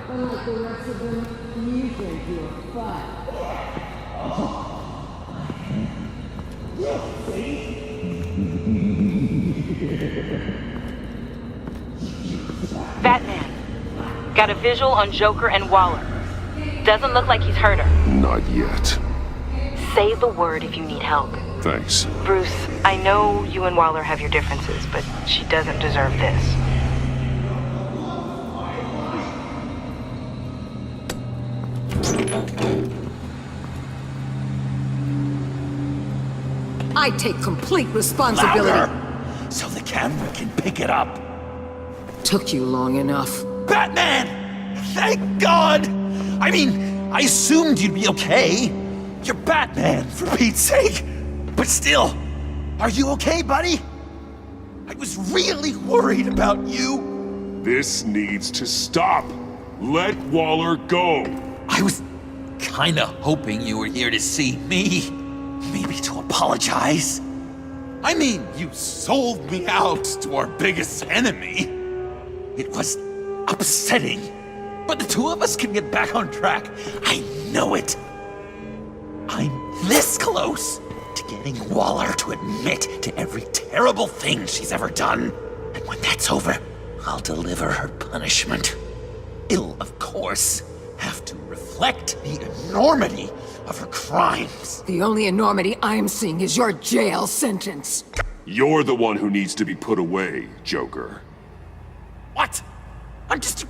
Unlike the rest of them, you think you're fun. Batman. Got a visual on Joker and Waller. Doesn't look like he's hurt her. Not yet. Say the word if you need help. Thanks. Bruce, I know you and Waller have your differences, but she doesn't deserve this. I take complete responsibility. Louder, so the camera can pick it up. Took you long enough. Batman! Thank God! I mean, I assumed you'd be okay. You're Batman, for Pete's sake. But still, are you okay, buddy? I was really worried about you. This needs to stop. Let Waller go. I was kinda hoping you were here to see me. Maybe to apologize. I mean, you sold me out to our biggest enemy. It was upsetting, but the two of us can get back on track. I know it. I'm this close to getting Waller to admit to every terrible thing she's ever done. And when that's over, I'll deliver her punishment. It'll, of course, have to reflect the enormity of her crimes. The only enormity I'm seeing is your jail sentence. You're the one who needs to be put away, Joker. What? I'm just a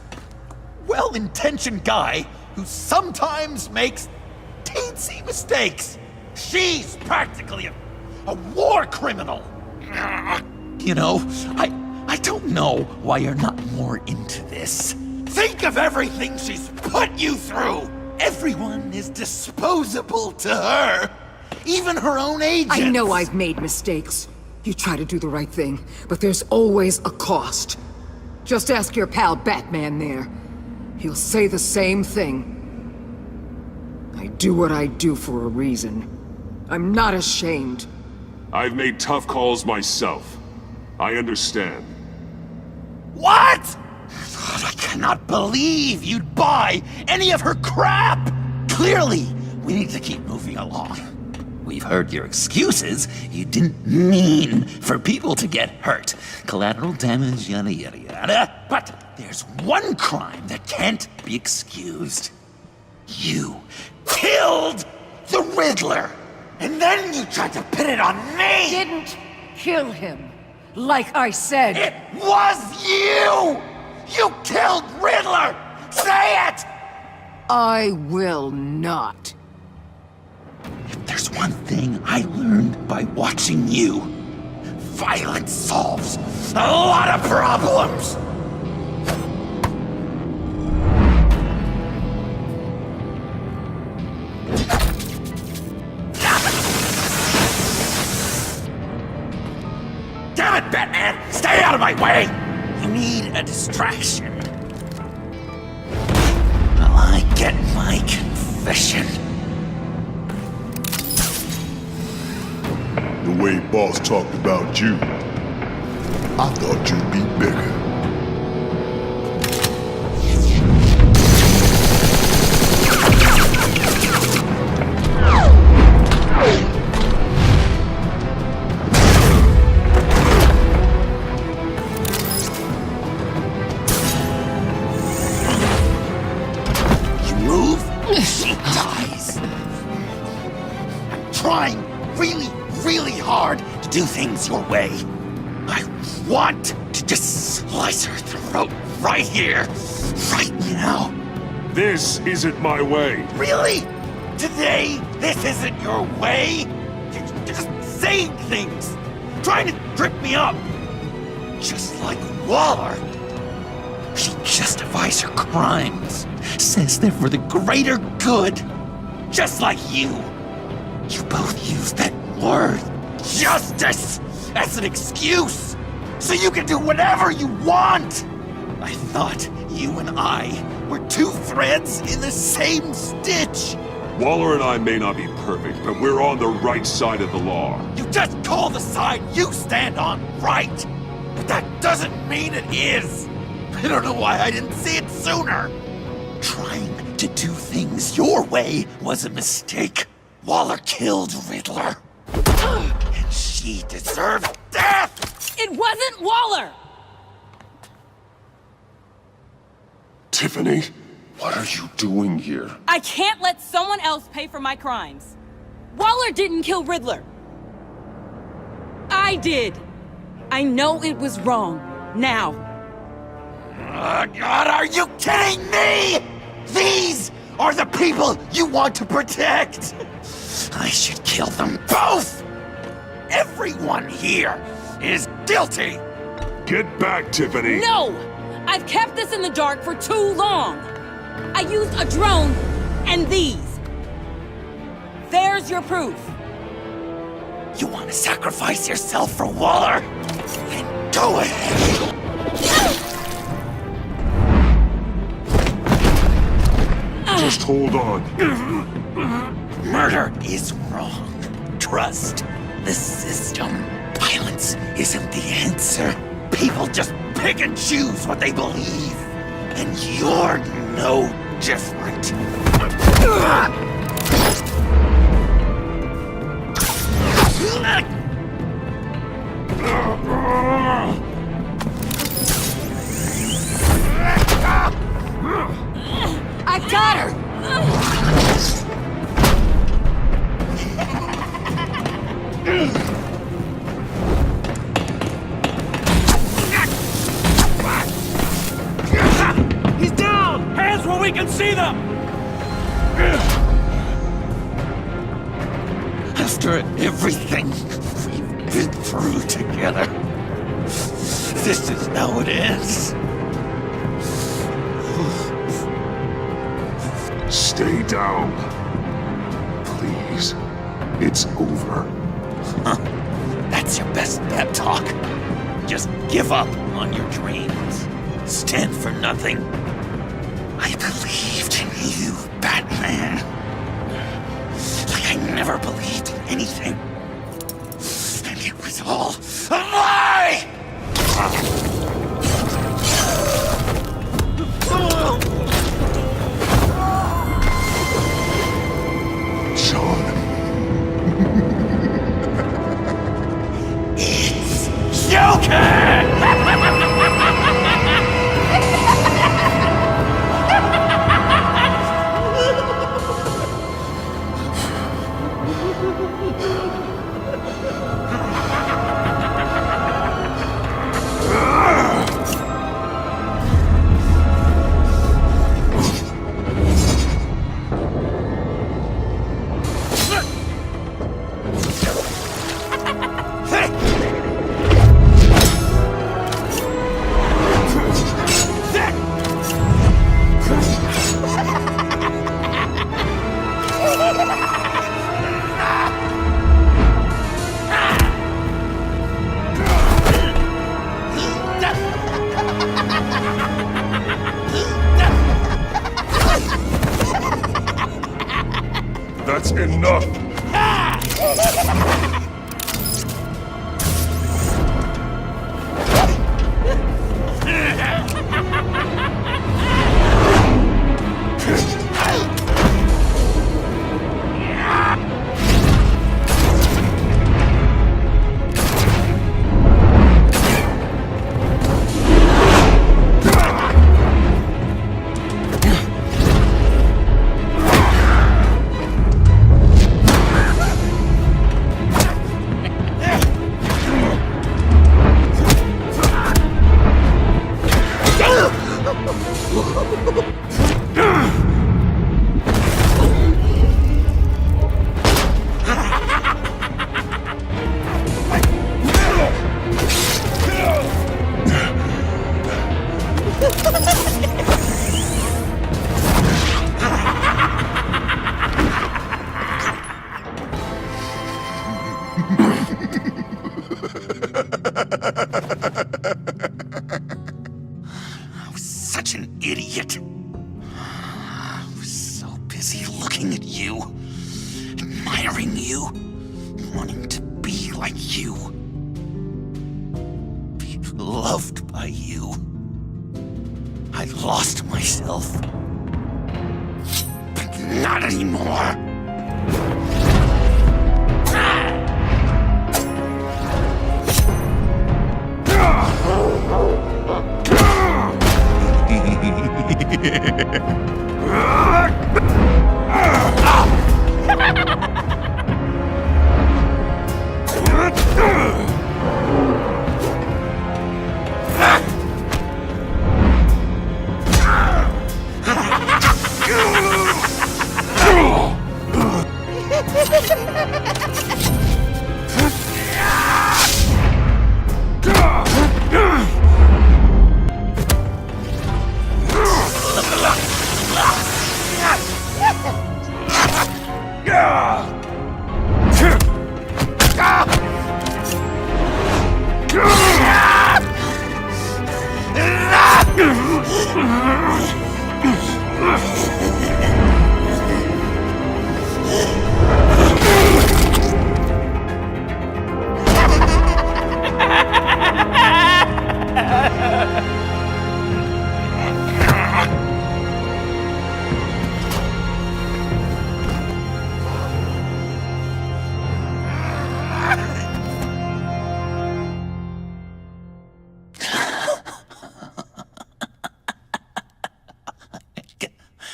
well-intentioned guy who sometimes makes teensy mistakes. She's practically a war criminal. You know, I don't know why you're not more into this. Think of everything she's put you through. Everyone is disposable to her. Even her own agents. I know I've made mistakes. You try to do the right thing, but there's always a cost. Just ask your pal Batman there. He'll say the same thing. I do what I do for a reason. I'm not ashamed. I've made tough calls myself. I understand. What? I cannot believe you'd buy any of her crap! Clearly, we need to keep moving along. We've heard your excuses. You didn't mean for people to get hurt. Collateral damage, yada yada yada. But there's one crime that can't be excused. You killed the Riddler! And then you tried to pin it on me! Didn't kill him, like I said. It was you! You killed Riddler! Say it! I will not. If there's one thing I learned by watching you, violence solves a lot of problems! Damn it, Batman! Stay out of my way! You need a distraction. Well, I get my confession. The way Boss talked about you, I thought you'd be bigger. You move, she dies. I'm trying really hard to do things your way. I want to just slice her throat right here, right now. This isn't my way. Really? Today, this isn't your way? You're just saying things, trying to trip me up. Just like Waller. She justifies her crimes, says they're for the greater good. Just like you. You both use that word, justice, as an excuse, so you can do whatever you want. I thought you and I were two threads in the same stitch. Waller and I may not be perfect, but we're on the right side of the law. You just call the side you stand on right, but that doesn't mean it is. I don't know why I didn't see it sooner. Trying to do things your way was a mistake. Waller killed Riddler, and she deserved death! It wasn't Waller! Tiffany, what are you doing here? I can't let someone else pay for my crimes. Waller didn't kill Riddler. I did. I know it was wrong. Now. God, are you kidding me? These are the people you want to protect! I should kill them both! Everyone here is guilty! Get back, Tiffany! No! I've kept this in the dark for too long! I used a drone and these. There's your proof. You want to sacrifice yourself for Waller? Then go ahead! Just hold on. Murder is wrong. Trust the system. Violence isn't the answer. People just pick and choose what they believe. And you're no different. I got her! He's down! Hands where we can see them! After everything we've been through together, this is how it ends. Stay down. Please. It's over. That's your best pep talk. Just give up on your dreams. Stand for nothing. I believed in you, Batman. Like I never believed in anything. And it was all a lie! Sean. It's Joker! That's enough! Ha ha ha! looking at you, admiring you, wanting to be like you, be loved by you. I lost myself, but not anymore.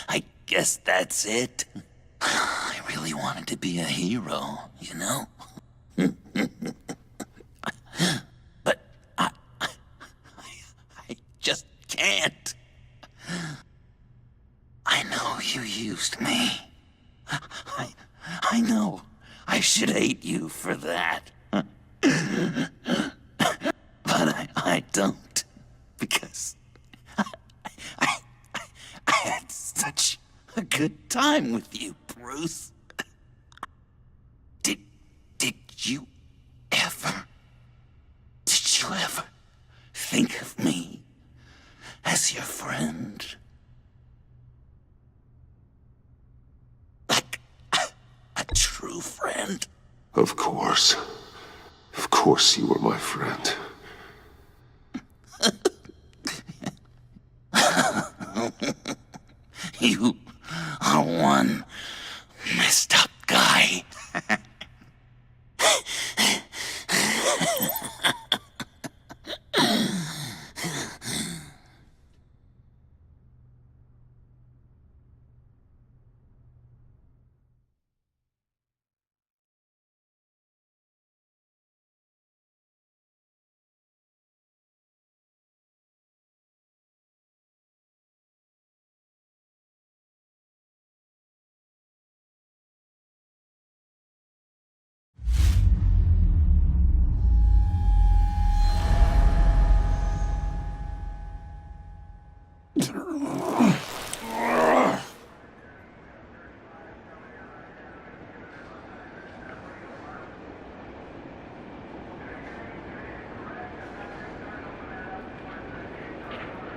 I guess that's it. I really wanted to be a hero, you know? But I just can't. I know you used me. I know I should hate you for that. But I don't, because I had such a good time with you, Bruce. Did you ever think of me as your friend? Like a true friend? Of course. Of course you were my friend. You are one messed up guy.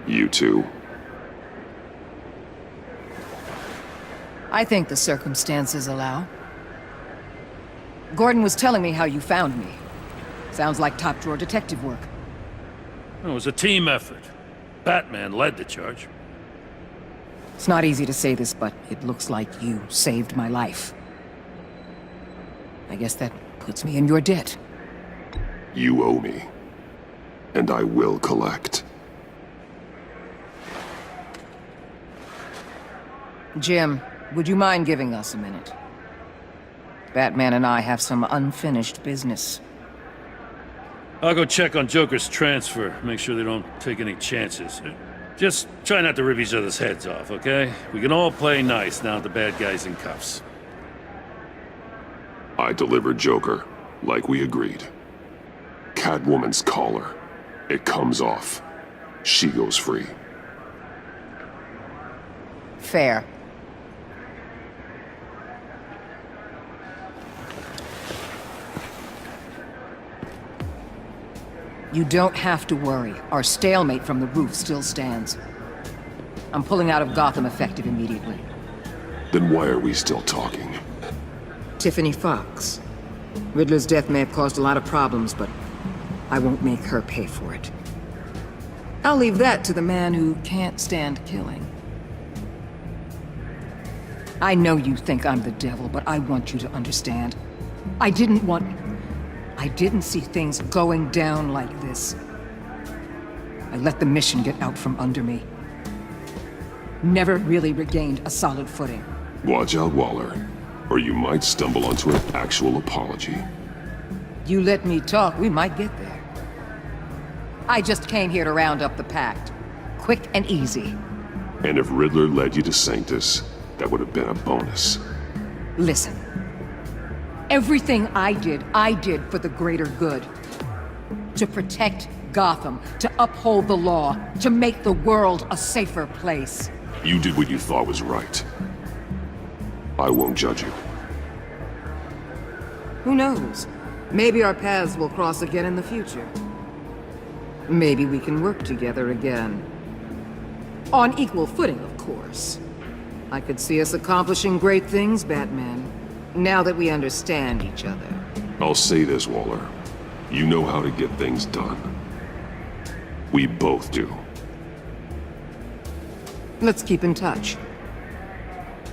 You too. I think the circumstances allow. Gordon was telling me how you found me. Sounds like top-drawer detective work. It was a team effort. Batman led the charge. It's not easy to say this, but it looks like you saved my life. I guess that puts me in your debt. You owe me. And I will collect. Jim, would you mind giving us a minute? Batman and I have some unfinished business. I'll go check on Joker's transfer, make sure they don't take any chances. Just try not to rip each other's heads off, okay? We can all play nice now that the bad guy's in cuffs. I delivered Joker, like we agreed. Catwoman's collar. It comes off. She goes free. Fair. You don't have to worry. Our stalemate from the roof still stands. I'm pulling out of Gotham effective immediately. Then why are we still talking? Tiffany Fox. Riddler's death may have caused a lot of problems, but I won't make her pay for it. I'll leave that to the man who can't stand killing. I know you think I'm the devil, but I want you to understand. I didn't see things going down like this. I let the mission get out from under me. Never really regained a solid footing. Watch out, Waller, or you might stumble onto an actual apology. You let me talk, we might get there. I just came here to round up the pact. Quick and easy. And if Riddler led you to Sanctus, that would have been a bonus. Listen. Everything I did for the greater good. To protect Gotham, to uphold the law, to make the world a safer place. You did what you thought was right. I won't judge you. Who knows? Maybe our paths will cross again in the future. Maybe we can work together again. On equal footing, of course. I could see us accomplishing great things, Batman. Now that we understand each other. I'll say this, Waller. You know how to get things done. We both do. Let's keep in touch.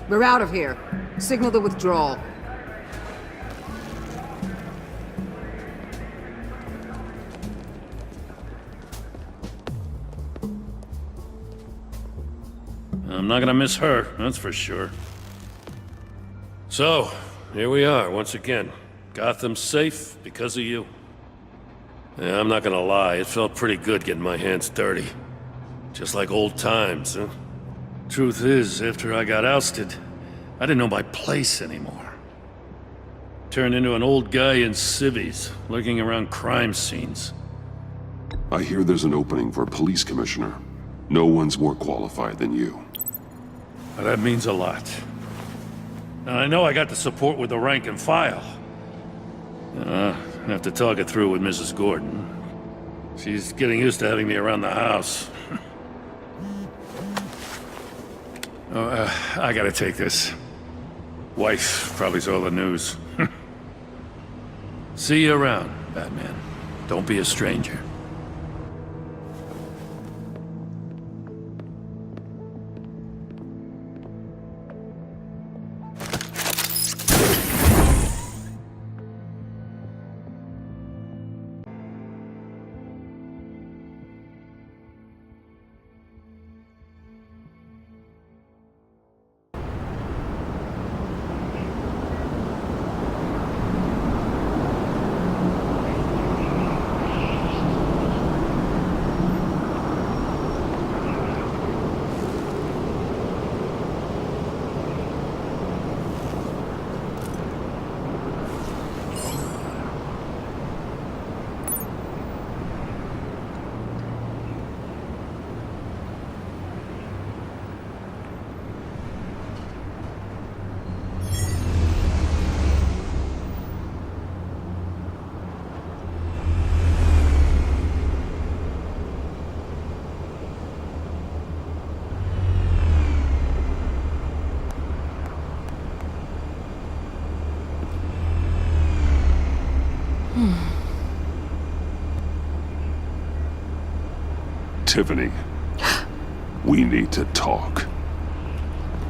We're out of here. Signal the withdrawal. I'm not gonna miss her, that's for sure. So, here we are, once again. Gotham's safe because of you. Yeah, I'm not gonna lie, it felt pretty good getting my hands dirty. Just like old times, huh? Truth is, after I got ousted, I didn't know my place anymore. Turned into an old guy in civvies, lurking around crime scenes. I hear there's an opening for police commissioner. No one's more qualified than you. Well, that means a lot. And I know I got the support with the rank and file. I have to talk it through with Mrs. Gordon. She's getting used to having me around the house. I gotta take this. Wife probably saw the news. See you around, Batman. Don't be a stranger. Tiffany, we need to talk.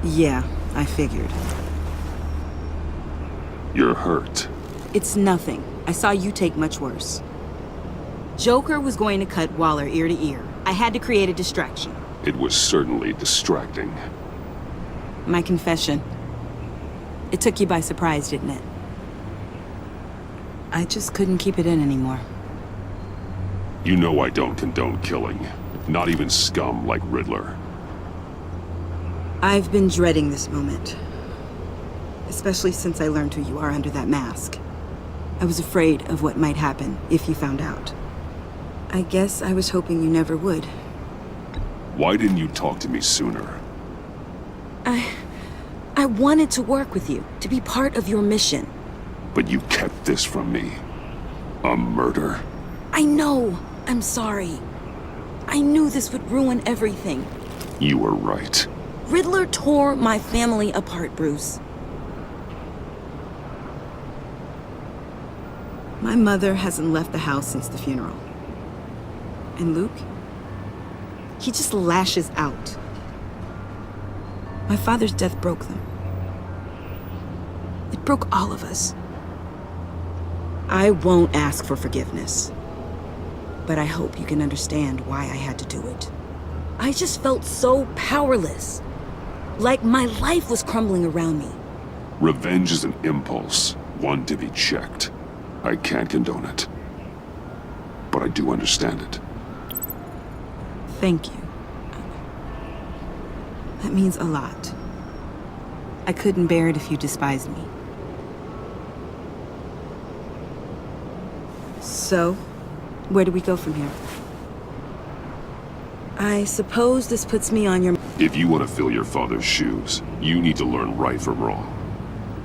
Yeah, I figured. You're hurt. It's nothing. I saw you take much worse. Joker was going to cut Waller ear to ear. I had to create a distraction. It was certainly distracting. My confession. It took you by surprise, didn't it? I just couldn't keep it in anymore. You know I don't condone killing. Not even scum like Riddler. I've been dreading this moment. Especially since I learned who you are under that mask. I was afraid of what might happen if you found out. I guess I was hoping you never would. Why didn't you talk to me sooner? I wanted to work with you, to be part of your mission. But you kept this from me. A murder? I know. I'm sorry. I knew this would ruin everything. You were right. Riddler tore my family apart, Bruce. My mother hasn't left the house since the funeral. And Luke? He just lashes out. My father's death broke them. It broke all of us. I won't ask for forgiveness. But I hope you can understand why I had to do it. I just felt so powerless. Like my life was crumbling around me. Revenge is an impulse, one to be checked. I can't condone it. But I do understand it. Thank you. That means a lot. I couldn't bear it if you despised me. So, where do we go from here? I suppose this puts me on your... If you want to fill your father's shoes, you need to learn right from wrong.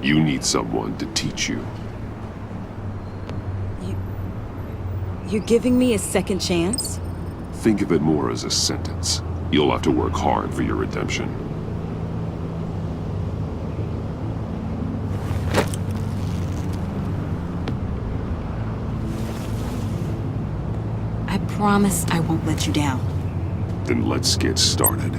You need someone to teach you. You're giving me a second chance? Think of it more as a sentence. You'll have to work hard for your redemption. I promise I won't let you down. Then let's get started.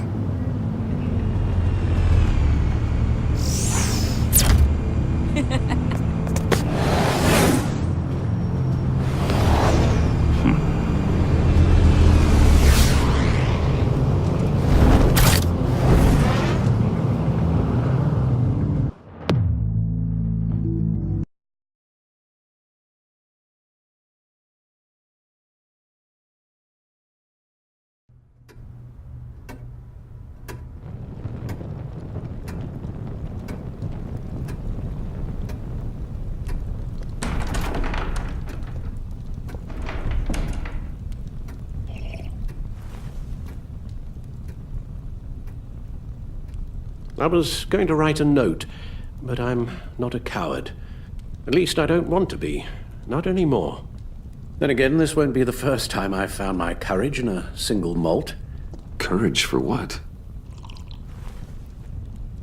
I was going to write a note, but I'm not a coward. At least I don't want to be. Not anymore. Then again, this won't be the first time I've found my courage in a single malt. Courage for what?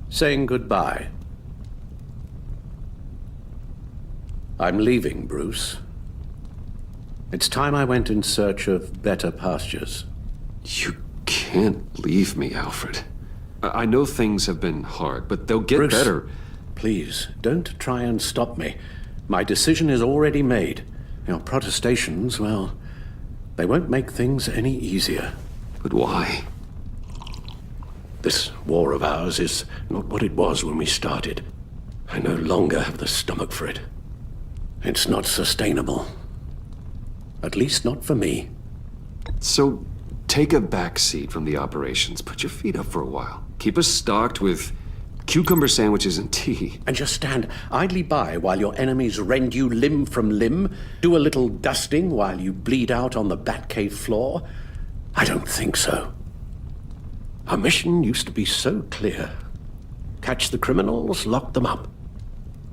Saying goodbye. I'm leaving, Bruce. It's time I went in search of better pastures. You can't leave me, Alfred. I know things have been hard, but they'll get Bruce, better. Please, don't try and stop me. My decision is already made. Your protestations, well, they won't make things any easier. But why? This war of ours is not what it was when we started. I no longer have the stomach for it. It's not sustainable. At least not for me. So, take a back seat from the operations. Put your feet up for a while. Keep us stocked with cucumber sandwiches and tea. And just stand idly by while your enemies rend you limb from limb? Do a little dusting while you bleed out on the Batcave floor? I don't think so. Our mission used to be so clear. Catch the criminals, lock them up.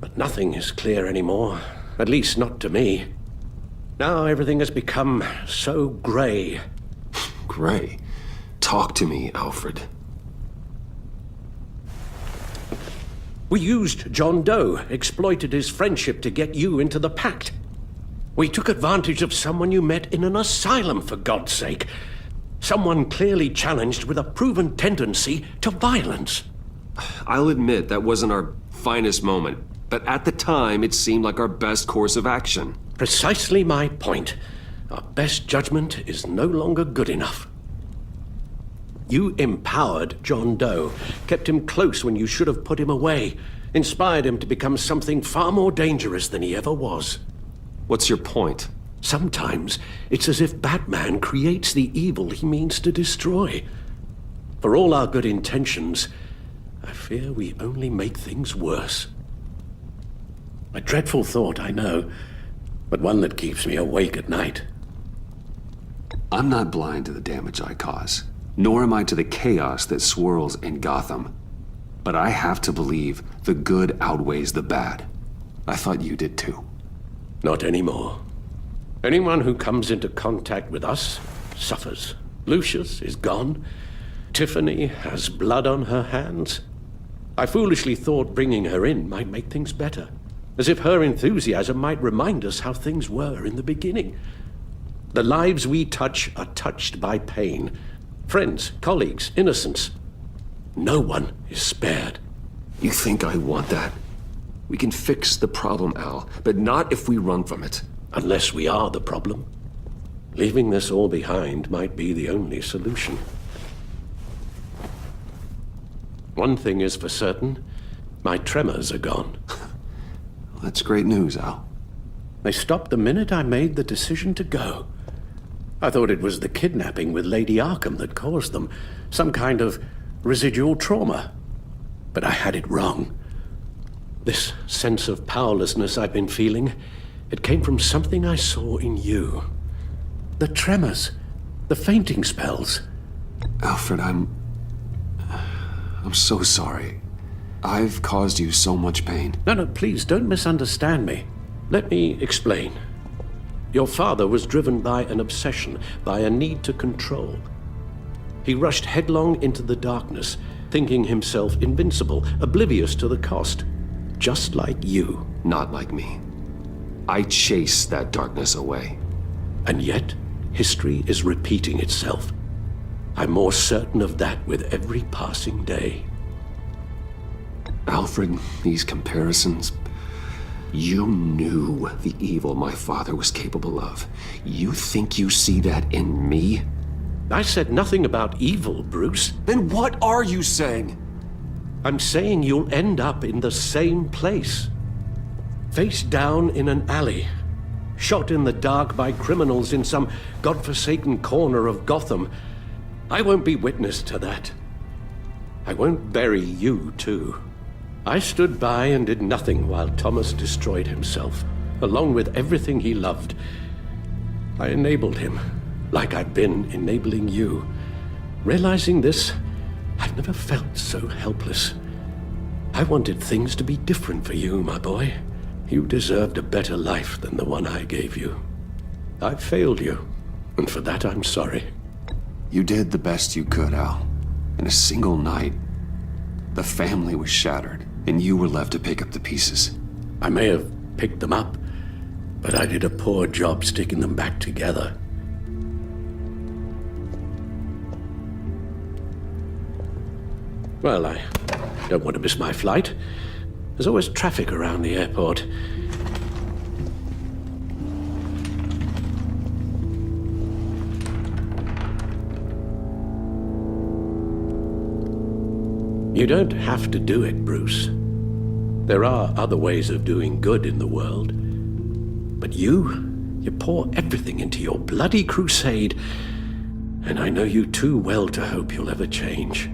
But nothing is clear anymore. At least not to me. Now everything has become so gray. Gray? Talk to me, Alfred. We used John Doe, exploited his friendship to get you into the pact. We took advantage of someone you met in an asylum, for God's sake. Someone clearly challenged with a proven tendency to violence. I'll admit that wasn't our finest moment, but at the time it seemed like our best course of action. Precisely my point. Our best judgment is no longer good enough. You empowered John Doe, kept him close when you should have put him away, inspired him to become something far more dangerous than he ever was. What's your point? Sometimes it's as if Batman creates the evil he means to destroy. For all our good intentions, I fear we only make things worse. A dreadful thought, I know, but one that keeps me awake at night. I'm not blind to the damage I cause, nor am I to the chaos that swirls in Gotham. But I have to believe the good outweighs the bad. I thought you did too. Not anymore. Anyone who comes into contact with us suffers. Lucius is gone. Tiffany has blood on her hands? I foolishly thought bringing her in might make things better, as if her enthusiasm might remind us how things were in the beginning. The lives we touch are touched by pain. Friends, colleagues, innocents. No one is spared. You think I want that? We can fix the problem, Al, but not if we run from it. Unless we are the problem. Leaving this all behind might be the only solution. One thing is for certain, my tremors are gone. That's great news, Al. They stopped the minute I made the decision to go. I thought it was the kidnapping with Lady Arkham that caused them, some kind of residual trauma. But I had it wrong. This sense of powerlessness I've been feeling, it came from something I saw in you. The tremors, the fainting spells. Alfred, I'm so sorry. I've caused you so much pain. No, please, don't misunderstand me. Let me explain. Your father was driven by an obsession, by a need to control. He rushed headlong into the darkness, thinking himself invincible, oblivious to the cost. Just like you. Not like me. I chase that darkness away. And yet, history is repeating itself. I'm more certain of that with every passing day. Alfred, these comparisons... You knew the evil my father was capable of. You think you see that in me? I said nothing about evil, Bruce. Then what are you saying? I'm saying you'll end up in the same place. Face down in an alley. Shot in the dark by criminals in some godforsaken corner of Gotham. I won't be witness to that. I won't bury you, too. I stood by and did nothing while Thomas destroyed himself, along with everything he loved. I enabled him, like I've been enabling you. Realizing this, I've never felt so helpless. I wanted things to be different for you, my boy. You deserved a better life than the one I gave you. I failed you, and for that I'm sorry. You did the best you could, Al. In a single night, the family was shattered, and you were left to pick up the pieces. I may have picked them up, but I did a poor job sticking them back together. Well, I don't want to miss my flight. There's always traffic around the airport. You don't have to do it, Bruce. There are other ways of doing good in the world. But you pour everything into your bloody crusade, and I know you too well to hope you'll ever change.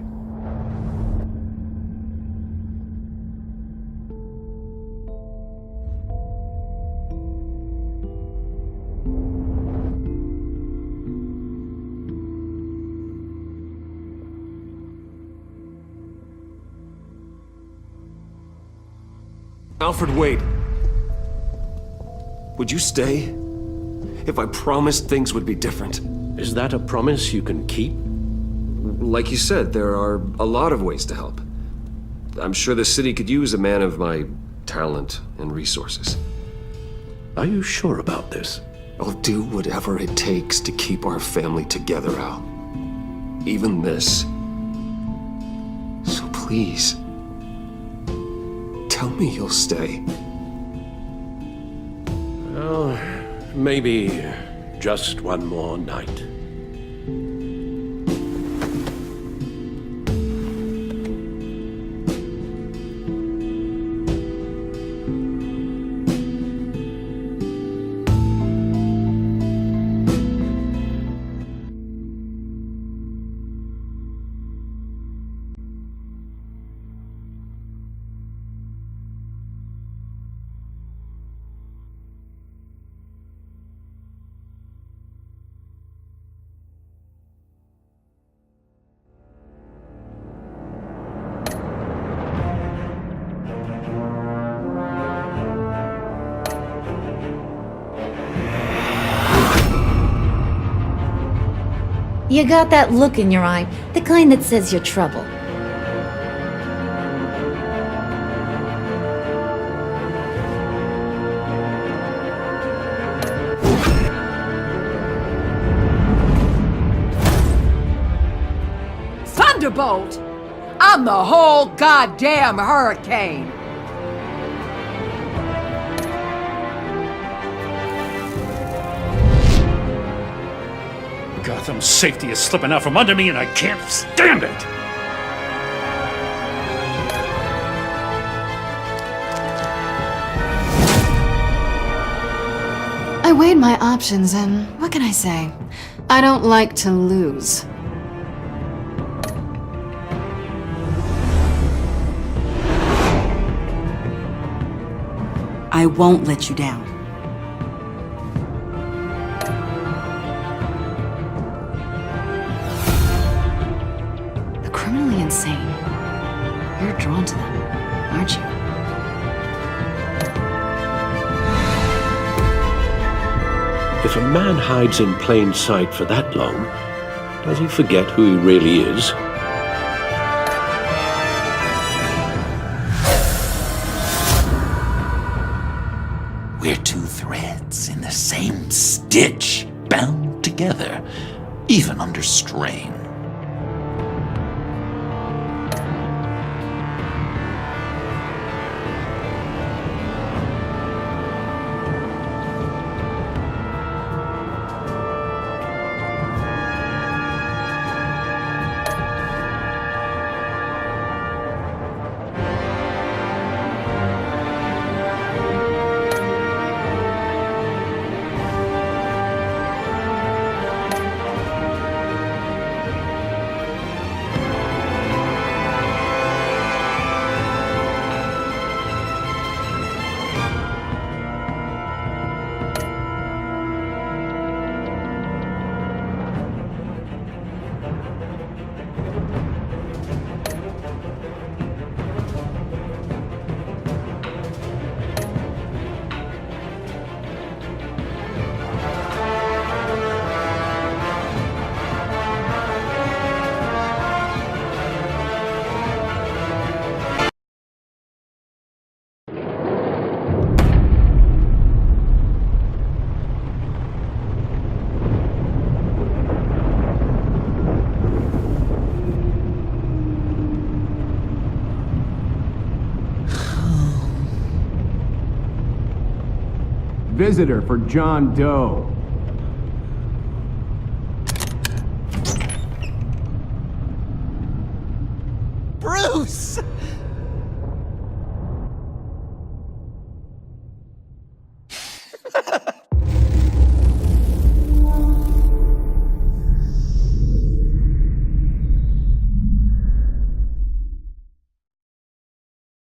Alfred, wait. Would you stay? If I promised things would be different. Is that a promise you can keep? Like you said, there are a lot of ways to help. I'm sure the city could use a man of my talent and resources. Are you sure about this? I'll do whatever it takes to keep our family together, Al. Even this. So please, tell me you'll stay. Well, maybe just one more night. You got that look in your eye, the kind that says you're trouble. Thunderbolt! I'm the whole goddamn hurricane! Gotham's safety is slipping out from under me and I can't stand it! I weighed my options and what can I say? I don't like to lose. I won't let you down. The criminally insane. You're drawn to them, aren't you? If a man hides in plain sight for that long, does he forget who he really is? We're two threads in the same stitch, bound together, even under strain. Visitor for John Doe.